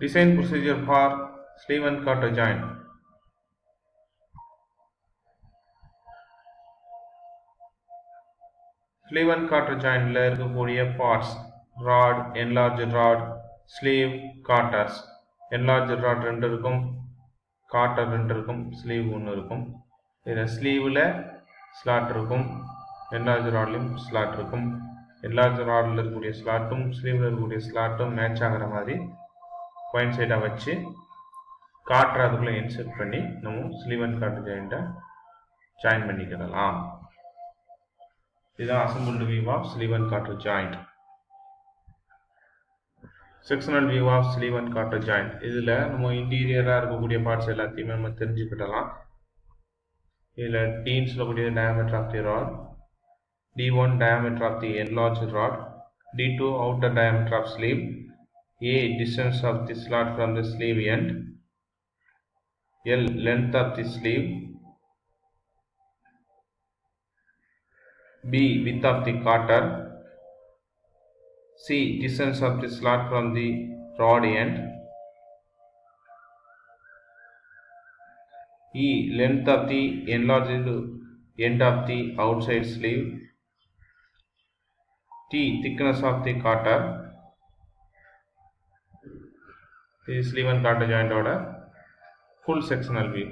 Design procedure for sleeve and cutter joint. Sleeve and cutter joint la irukக்கூடிய parts rod, enlarged rod, sleeve, cutters. Enlarged rod ரெண்டு இருக்கும், cutter ரெண்டு இருக்கும், sleeve ஒன்று இருக்கும். இதுல sleeveல slot இருக்கும், enlarged rodலயும் slot இருக்கும். enlarged rodல இருக்கக்கூடிய slotம் sleeveல இருக்கக்கூடிய slotம் மேட்ச் ஆகுற மாதிரி coincide வச்சு cutter அதுக்குள்ள இன்சர்ட் பண்ணி நம்ம sleeve and cutter joint join பண்ணிக்கலாம். இதுதான் assembled view of sleeve and cutter joint. Sectional view of sleeve and cutter joint. இதுல நம்ம இன்டீரியரா இருக்கக்கூடிய பார்ட்ஸ் எல்லாத்தையுமே நம்ம தெரிஞ்சுக்கிடலாம். இதுல D சொல்லக்கூடிய diameter of the rod, D1 diameter of the enlarged rod, D2 outer diameter of sleeve, A distance of the slot from the sleeve end, L length of the sleeve, B width of the cutter, C distance of the slot from the rod end, E length of the enlarged end of the outside sleeve, T thickness of the cutter. This is sleeve and cutter joint order full sectional view.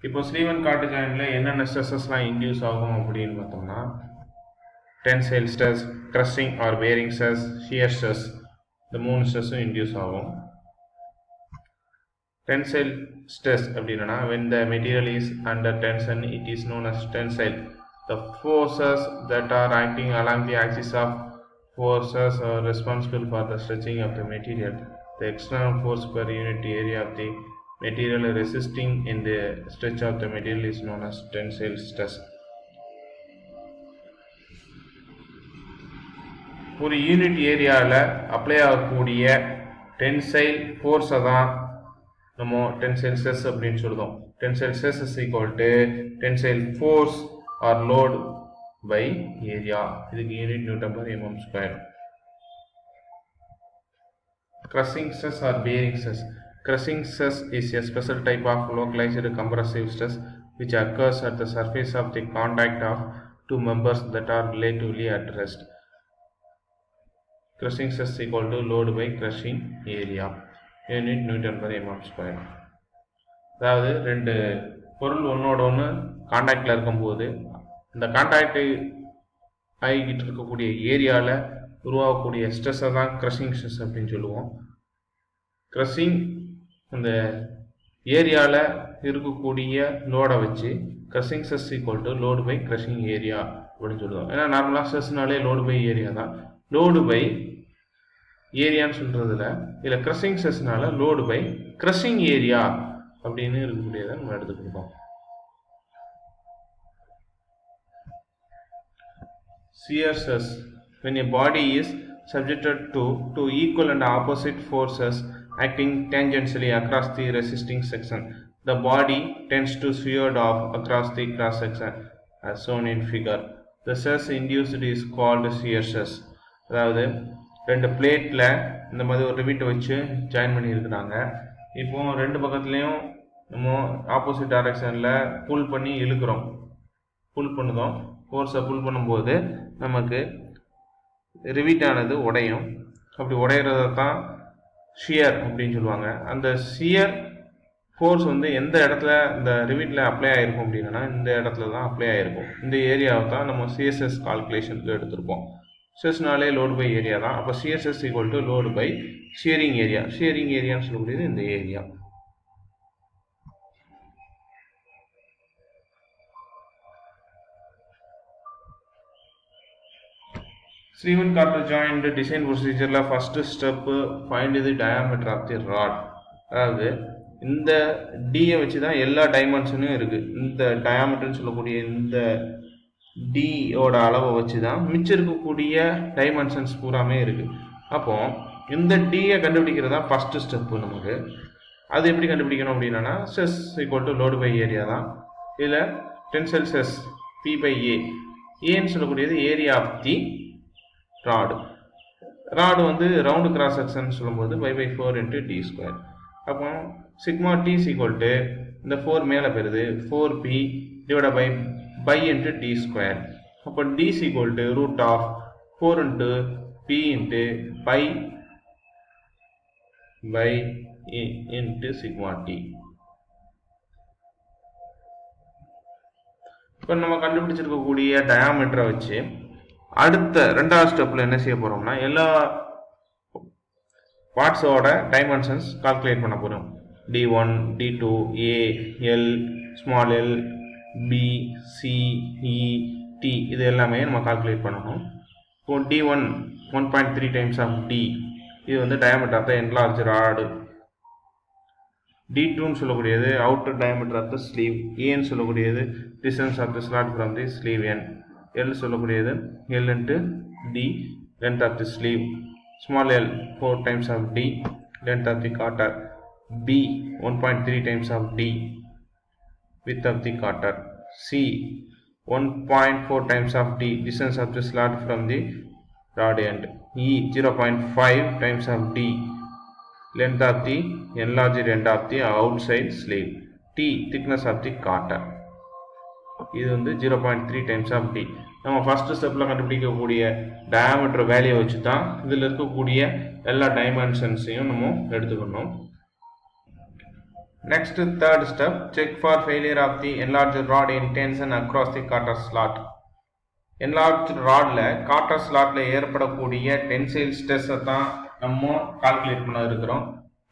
இப்போ sleeve and cutter jointல என்னென்ன ஸ்ட்ரெஸஸ்லாம் induce ஆகும் அப்படின்னு பார்த்தோம்னா tensile stress, crushing or bearing stress, shear stress, இந்த மூணு ஸ்ட்ரெஸ்ஸும் induce ஆகும். Tensile stress அப்படின்னா when the material is under tension it is known as tensile. The forces that are acting along the axis of forces are responsible for the stretching of the material. The external force per unit area of the material resisting in the stretch of the material is known as tensile stress. ஒரு unit ஏரியாவில் apply ஆகக்கூடிய tensile ஃபோர்ஸை தான் நம்ம tensile stress அப்படின்னு சொல்லுவோம். Tensile stress is equal to tensile force or load by area. இதுக்கு unit newton per mm square. Crushing stress or bearing stress. Crushing stress is a special type of localized compressive stress which occurs at the surface of the contact of two members that are relatively at rest. Crushing stress is equal to load by crushing area. Unit Newton per mm square. அதாவது ரெண்டு பொருள் ஒன்னோட ஒன்று கான்டாக்டில் இருக்கும்போது இந்த contact ஆகிக்கிட்டு இருக்கக்கூடிய ஏரியாவில் உருவாகக்கூடிய ஸ்ட்ரெஸ்ஸை தான் க்ரஷிங் ஸ்ட்ரெஸ் அப்படின்னு சொல்லுவோம். க்ரஷிங் அந்த ஏரியாவில் இருக்கக்கூடிய லோடை வச்சு crushing stress equal to load by crushing area அப்படின்னு சொல்லுவோம். ஏன்னா நார்மலாக ஸ்ட்ரெஸ்னாலே லோடு பை ஏரியா தான். லோடு பை ஏரியான்னு சொல்கிறதுல இதில் க்ரஷிங் ஸ்ட்ரெஸ்னால லோடு பை க்ரஷிங் ஏரியா அப்படின்னு இருக்கக்கூடியதை நம்ம எடுத்துக்கிட்டோம். Shear stress. When a body is subjected to two equal and opposite forces acting tangentially across the resisting section, the body tends to shear off across the cross section as shown in figure. The stress induced is called shear stress. அதாவது ரெண்டு பிளேட்டில் இந்த மாதிரி ஒரு Revit வச்சு join பண்ணியிருக்கிறாங்க. இப்போ ரெண்டு பக்கத்துலேயும் நம்ம ஆப்போசிட் டைரக்ஷனில் புல் பண்ணி இழுக்கிறோம். புல் பண்ணுதோம். ஃபோர்ஸை புல் பண்ணும்போது நமக்கு ரிவிட்டானது உடையும். அப்படி உடையிறத தான் ஷியர் அப்படின்னு சொல்லுவாங்க. அந்த ஷியர் ஃபோர்ஸ் வந்து எந்த இடத்துல இந்த ரிவிட்டில் அப்ளை ஆகிருக்கும் அப்படின்னா இந்த இடத்துல தான் அப்ளை ஆகிருக்கும். இந்த ஏரியாவை தான் நம்ம சிஎஸ்எஸ் கால்குலேஷனுக்கு எடுத்திருப்போம். ஸ்ட்ரெஸ்னாலே லோடு பை ஏரியா தான். அப்போ CSS equal to load by shearing area. Shearing ஏரியான்னு சொல்லக்கூடியது இந்த area. Sleeve and cutter joint design procedure la first step find the diameter of the rod. அதாவது இந்த D வச்சு தான் எல்லா டைமென்ஷனும் இருக்கு. இந்த டயாமீட்டர்னு சொல்லக்கூடிய இந்த D ஓட அளவை வச்சு தான் மிச்சம் இருக்கக்கூடிய டைமென்ஷன்ஸ் பூராமே இருக்கு. அப்போ இந்த D கண்டுபிடிக்கிறது தான் ஃபர்ஸ்ட் ஸ்டெப் நமக்கு. அது எப்படி கண்டுபிடிக்கணும் அப்படின்னா stress equal to load by area தான். இதில் tensile stress P by A. ஏன்னு சொல்லக்கூடியது area of the rod. Rod வந்து ரவுண்டு கிராஸ் செக்ஷன் சொல்லும்போது pi by 4 into d square. அப்போ சிக்மா டி ஈக்குவல் இந்த 4 மேலே பெறுது 4p divide by into d square. அப்போ d equal root of 4 into p into pi into sigma t. இப்போ நம்ம கண்டுபிடிச்சிருக்கக்கூடிய டயாமீட்டரை வச்சு அடுத்த ரெண்டாவது ஸ்டெப்பில் என்ன செய்ய போகிறோம்னா எல்லா பார்ட்ஸோட டைமென்ஷன்ஸ் கால்குலேட் பண்ண போகிறோம். D1, D2, A, L, small L, B, C, E, T இது எல்லாமே நம்ம கால்குலேட் பண்ணணும். இப்போ D1 1.3 டைம்ஸ் ஆஃப் D இது வந்து diameter of the enlarge rod. D2ன்னு சொல்லக்கூடியது outer diameter of the sleeve. ஏன்னு சொல்லக்கூடியது distance of the slot from the sleeve end. L சொல்லக்கூடியது L into D length of the sleeve. Small l 4 times of D length of the quarter. B 1.3 times of D width of the quarter. C 1.4 times of D distance of the slot from the rod end. E 0.5 times of D length of the enlarged end of the outside sleeve. T thickness of the quarter. இது வந்து 0.3 times of D. நம்ம first ஸ்டெப்பில் கண்டுபிடிக்கக்கூடிய diameter value வச்சு தான் இதில் இருக்கக்கூடிய எல்லா டைமென்ஷன்ஸையும் நம்ம எடுத்துக்கணும். Next third step check for failure of the enlarge rod in tension across the cotter slot. Enlarge ராடில் கார்டர் ஸ்லாட்டில் ஏற்படக்கூடிய டென்சைல் ஸ்ட்ரெஸ்ஸை தான் நம்ம கால்குலேட் பண்ண இருக்கிறோம்.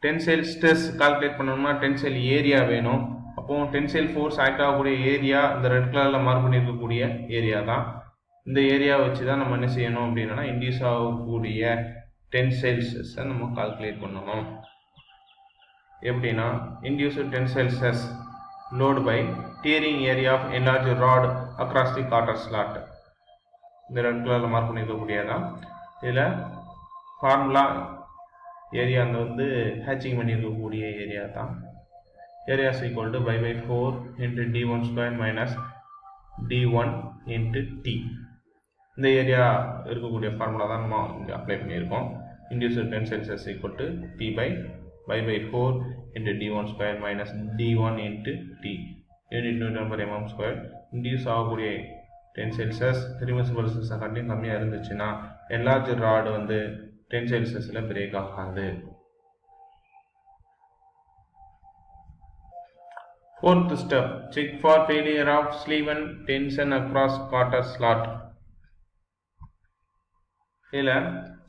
டென்சைல் ஸ்ட்ரெஸ் கால்குலேட் பண்ணணும்னா டென்சைல் ஏரியா வேணும். அப்போ டென்சைல் ஃபோர்ஸ் ஆக்ட் ஆகக்கூடிய ஏரியா இந்த ரெட் கலரில் மார்க் பண்ணியிருக்கக்கூடிய ஏரியா தான். இந்த ஏரியா வச்சு தான் நம்ம என்ன செய்யணும் அப்படின்னா இன்டியூஸ் ஆகக்கூடிய டென்சைல் ஸ்ட்ரெஸ்ஸை நம்ம கால்குலேட் பண்ணணும். எப்படின்னா induced tensile stress load by tearing area of enlarge rod across the cotter slot. இந்த ரெட் கலரில் மார்க் பண்ணியிருக்கக்கூடியதான். இதில் ஃபார்முலா ஏரியா அந்த வந்து ஹேச்சிங் பண்ணியிருக்கக்கூடிய ஏரியா தான். Area is equal to pi by 4 into d1 square minus d1 into t. இந்த ஏரியா இருக்கக்கூடிய ஃபார்முலா தான் நம்ம இங்கே அப்ளை பண்ணியிருக்கோம். Induced tensile stress equal to p by pi by 4 into d1 square minus d1 into t. Unit newton per mm square. Induce ஆகக்கூடிய tensile stress reversible stress கண்டிப்பாக கம்மியாக இருந்துச்சுன்னா என்லார்ஜ் ராடு வந்து டென்சைல் ஸ்ட்ரெஸ்ஸில் பிரேக் ஆகாது. Fourth step, check for failure of sleeve and tension across quarter slot. இதில்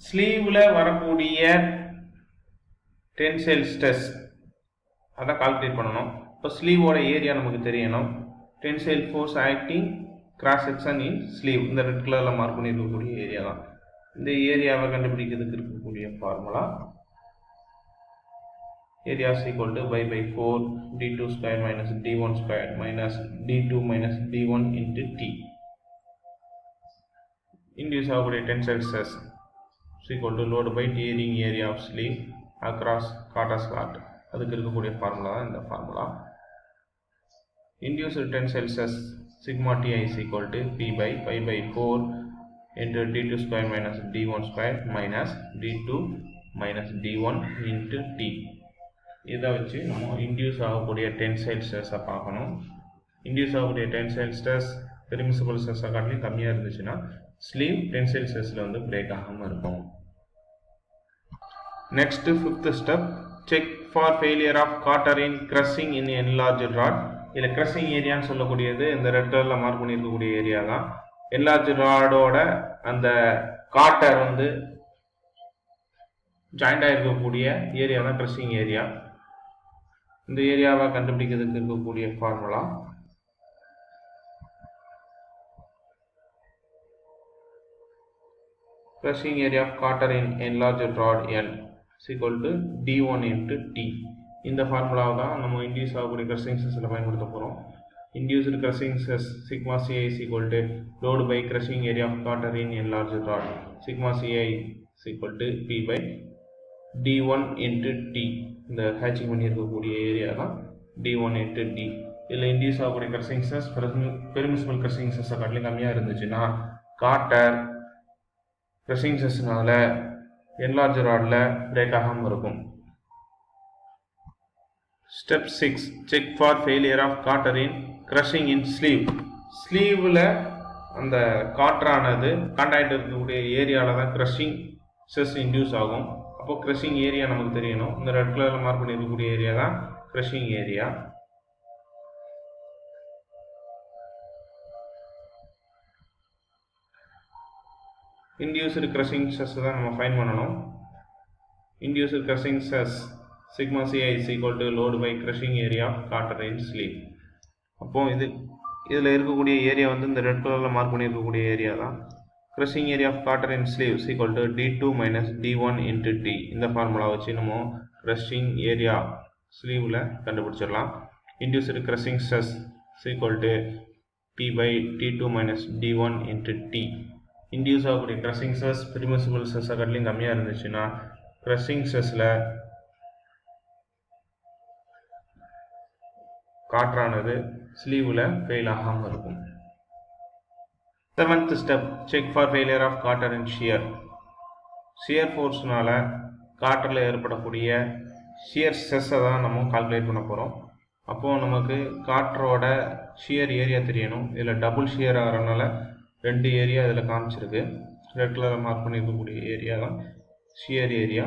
ஸ்லீவில் வரக்கூடிய tensile stress அதை calculate பண்ணணும். இப்போ ஸ்லீவோட ஏரியா நமக்கு தெரியணும். Tensile force acting cross section இன் ஸ்லீவ் இந்த ரெட் கலரில் மார்க் பண்ணியிருக்கக்கூடிய ஏரியா தான். இந்த ஏரியாவை கண்டுபிடிக்கிறதுக்கு இருக்கக்கூடிய formula area is equal to pi by 4 d2 square minus d1 square minus d2 minus d1 into t. Induce ஆகக்கூடிய tensile stress is equal to load by tearing area of sleeve across quarter slot. அதுக்கு இருக்கக்கூடிய formula தான் இந்த formula. Induced tensile stress sigma ti is equal to p by pi by 4 into d2 square minus d1 square minus d2 minus d1 into t. இதை வச்சு நம்ம induce ஆகக்கூடிய tensile ஸ்ட்ரெஸ்ஸை பார்க்கணும். இன்டியூஸ் ஆகக்கூடிய டென்சைல் ஸ்ட்ரெஸ் பெர்மிசிபிள் ஸ்ட்ரெஸ்ஸை காட்டிலும் கம்மியாக இருந்துச்சுன்னா ஸ்லீவ் டென்சைல் ஸ்ட்ரெஸ்ஸில் வந்து பிரேக் ஆகாமல் இருக்கும். Next fifth step check for failure of cotter in crushing in enlarge rod. இதில் கிரஷிங் ஏரியான்னு சொல்லக்கூடியது இந்த ரெட் கலரில் மார்க் பண்ணியிருக்கக்கூடிய ஏரியா தான். என்லார்ஜ் ராடோட அந்த கார்டர் வந்து ஜாயிண்டாக இருக்கக்கூடிய ஏரியா தான் கிரஷிங் ஏரியா. இந்த ஏரியாவை கண்டுபிடிக்கிறதுக்கு இருக்கக்கூடிய formula crushing area of carter in enlarged rod L is equal to d1 into t. இந்த ஃபார்முலாவை தான் நம்ம இன்டியூஸ் ஆகக்கூடிய கிரஷிங் ஸ்ட்ரெஸ்ஸில் பயன்படுத்த போகிறோம். Induced crushing stress sigma CI is equal to load by crushing area of carter in enlarged rod. Sigma CI is equal to p by d1 into t. இந்த hatching பண்ணியிருக்கக்கூடிய area தான் d1 into d. இதில் induce ஆகக்கூடிய crushing stress permissible crushing ஸ்ட்ரெஸ்ஸை காட்டிலும் கம்மியாக இருந்துச்சுன்னா Carter crushing ஸ்ட்ரெஸ்னால enlarged rodல break ஆகாம இருக்கும். Step 6. Check for failure of cotter in crushing in sleeve. Sleeveல அந்த காற்றானது கான்டாக்ட் இருக்கக்கூடிய ஏரியால தான் crushing stress induce ஆகும். அப்போ crushing ஏரியா நமக்கு தெரியணும். இந்த ரெட் கலர்ல மார்க் பண்ணி இருக்கக்கூடிய ஏரியா தான் crushing area. induced crushing stress தான் நம்ம ஃபைண்ட் பண்ணணும். induced crushing stress sigma ci is equal to load by crushing area of cotter in sleeve. அப்போ இதில் இருக்கக்கூடிய ஏரியா வந்து இந்த ரெட் கலரில் மார்க் பண்ணி இருக்கக்கூடிய ஏரியா தான். crushing area of cotter in sleeve is equal to d2 minus d1 into t. இந்த ஃபார்முலா வச்சு நம்ம crushing area sleeveல கண்டுபிடிச்சிடலாம். induced crushing stress is equal to p by d2 minus d1 into t. induce ஆகக்கூடிய crushing stress permissible stress காட்டிலும் கம்மியாக இருந்துச்சுன்னா crushing stressல காற்றானது ஸ்லீவ்ல fail ஆகாம இருக்கும். 7th step, check for failure of cotter in shear. shear forceனால காற்றில் ஏற்படக்கூடிய shear stress தான் நம்ம கால்குலேட் பண்ண போறோம். அப்போ நமக்கு காற்றோட shear ஏரியா தெரியணும். இதில் டபுள் shear ஆகிறதுனால ரெண்டு ஏரியா இதில் காமிச்சிருக்கு. ரெட் கலர் மார்க் பண்ணிருக்கக்கூடிய ஏரியா தான் shear ஏரியா.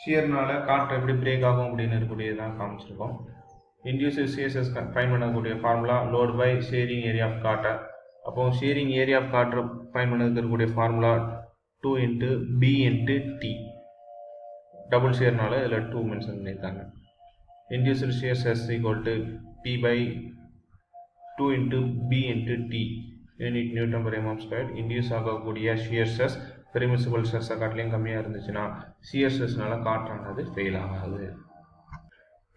ஷியர்னால காற்று எப்படி பிரேக் ஆகும் அப்படின்னு இருக்கக்கூடியதான் காமிச்சிருக்கோம். இன்டியூஸ்டு சிஎஸ்எஸ் ஃபைன் பண்ணக்கூடிய formula load by shearing area of cotter. அப்போ shearing area of cotter find பண்ணதுக்கு இருக்கக்கூடிய formula 2 into b into t. Double ஷியர்னால இதில் 2 மென்ஷன் பண்ணியிருக்காங்க. Induced CSS equal to p by 2 into b into t unit newton per mm square. Induce ஆகக்கூடிய shear stress permissible ஸ்ட்ரெஸ்ஸை காட்டிலையும் கம்மியாக இருந்துச்சுன்னா shear ஸ்ட்ரெஸ்னால காற்றானது ஃபெயில் ஆகாது.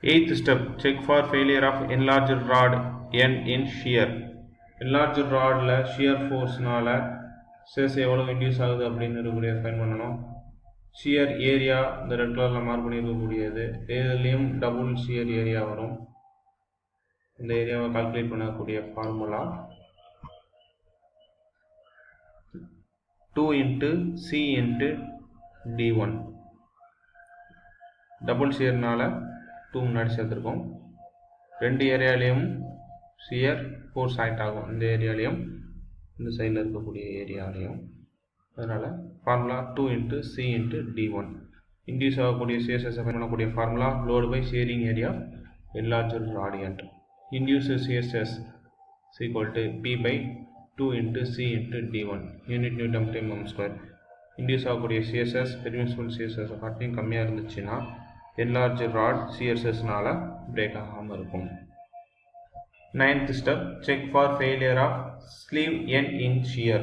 8th step, check for failure of enlarged rod end in shear. enlarged rodல shear forceனால stress எவ்வளோ induce ஆகுது அப்படின்னு இருக்கக்கூடிய ஃபைன் பண்ணணும். shear ஏரியா இந்த ரெட் கலரில் மார்க் பண்ணியிருக்கக்கூடியது. இதுலேயும் டபுள் shear ஏரியா வரும். இந்த ஏரியாவை கால்குலேட் பண்ணக்கூடிய formula 2 into c into d1. Double ஷியர்னால 2 முன்னாடி சேர்த்துருக்கோம். ரெண்டு ஏரியாலையும் ஷியர் ஃபோர்ஸ் ஆக்ட் ஆகும். இந்த ஏரியாலையும் இந்த சைடில் இருக்கக்கூடிய ஏரியாலையும். அதனால் formula 2 into c into d1. Induce ஆகக்கூடிய சிஎஸ்எஸ் பண்ணக்கூடிய formula load by shearing area enlarged radiant. Induced CSS is equal to p by 2 into c into d1 unit Newton per mm square. Induce ஆகக்கூடிய CSS permissible CSS காட்டியும் கம்மியாக இருந்துச்சுன்னா enlarged rod சிஎஸ்எஸ்னால break ஆகாமல் இருக்கும். 9th step, check for failure of sleeve end in shear.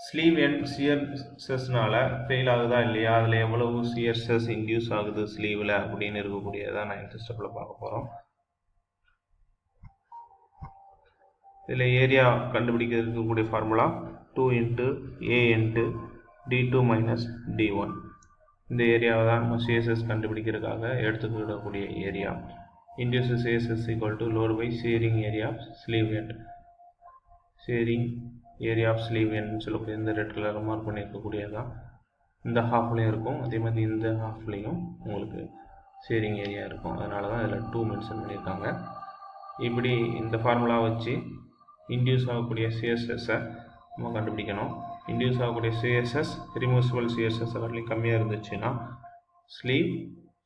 sleeve end shear stressனால fail ஆகுதா இல்லையா, அதில் எவ்வளவு shear stress இன்டியூஸ் ஆகுது ஸ்லீவில் அப்படின்னு இருக்கக்கூடியதான் 9th stepல பார்க்க போகிறோம். இதில் ஏரியா கண்டுபிடிக்க இருக்கக்கூடிய formula 2 into a into d2 minus d1. இந்த ஏரியாவை தான் நம்ம சிஎஸ்எஸ் கண்டுபிடிக்கிறதுக்காக எடுத்துக்கிடக்கூடிய area. Induce CSS equal to load by shearing area of sleeve end. Shearing area of sleeve எண்ட்னு சொல்லக்கூடிய இந்த ரெட் கலர் மார்க் பண்ணியிருக்கக்கூடியதான் இந்த ஹாஃப்லேயும் இருக்கும். அதே மாதிரி இந்த ஹாஃப்லேயும் உங்களுக்கு ஷேரிங் ஏரியா இருக்கும். அதனால தான் இதில் 2 மென்ஷன் பண்ணியிருக்காங்க. இப்படி இந்த ஃபார்முலா வச்சு இன்டியூஸ் ஆகக்கூடிய சிஎஸ்எஸ்ஸை நம்ம கண்டுபிடிக்கணும். இன்டியூஸ் ஆகக்கூடிய சிஎஸ்எஸ் ரிமூவபிள் சிஎஸ்எஸ் வரலையும் கம்மியாக இருந்துச்சுன்னா ஸ்லீவ்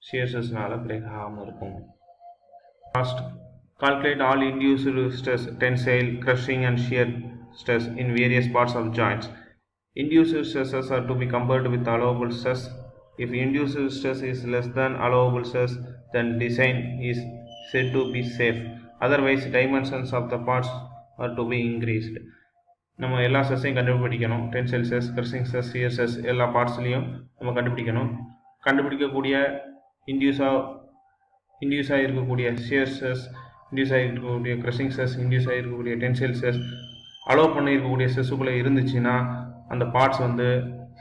சிஎஸ்எஸ்னால பிரேக் ஆகாமல் இருக்கும். First, calculate all induced stress, tensile, crushing and shear stress in various parts of joints. Induced stresses are to be compared with allowable stress. If induced stress is less than allowable stress, then design is said to be safe. Otherwise, dimensions of the parts are to be increased. நம்ம எல்லா ஸ்ட்ரெஸ்ஸையும் கண்டுபிடிக்கணும். Tensile stress, crushing stress, shear stress எல்லா பார்ட்ஸ்லையும் நம்ம கண்டுபிடிக்கணும். கண்டுபிடிக்கக்கூடிய induce ஆகிருக்கக்கூடிய சியர் ஸ்ட்ரெஸ், இன்டியூஸ் ஆகிருக்கக்கூடிய கிரஷிங் ஸ்ட்ரெஸ், இன்டியூஸ் ஆகிருக்கக்கூடிய டென்சைல் ஸ்ட்ரெஸ் அலோவ் பண்ணியிருக்கக்கூடிய ஸ்ட்ரெஸ்ஸுக்குள்ளே இருந்துச்சுன்னா அந்த பார்ட்ஸ் வந்து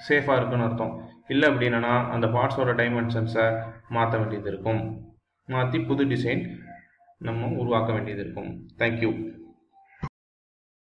சேஃபாக இருக்குன்னு அர்த்தம். இல்லை அப்படின்னா அந்த பார்ட்ஸோட டைமென்ஷன்ஸை மாற்ற வேண்டியது இருக்கும். மாற்றி புது டிசைன் நம்ம உருவாக்க வேண்டியது இருக்கும். தேங்க்யூ.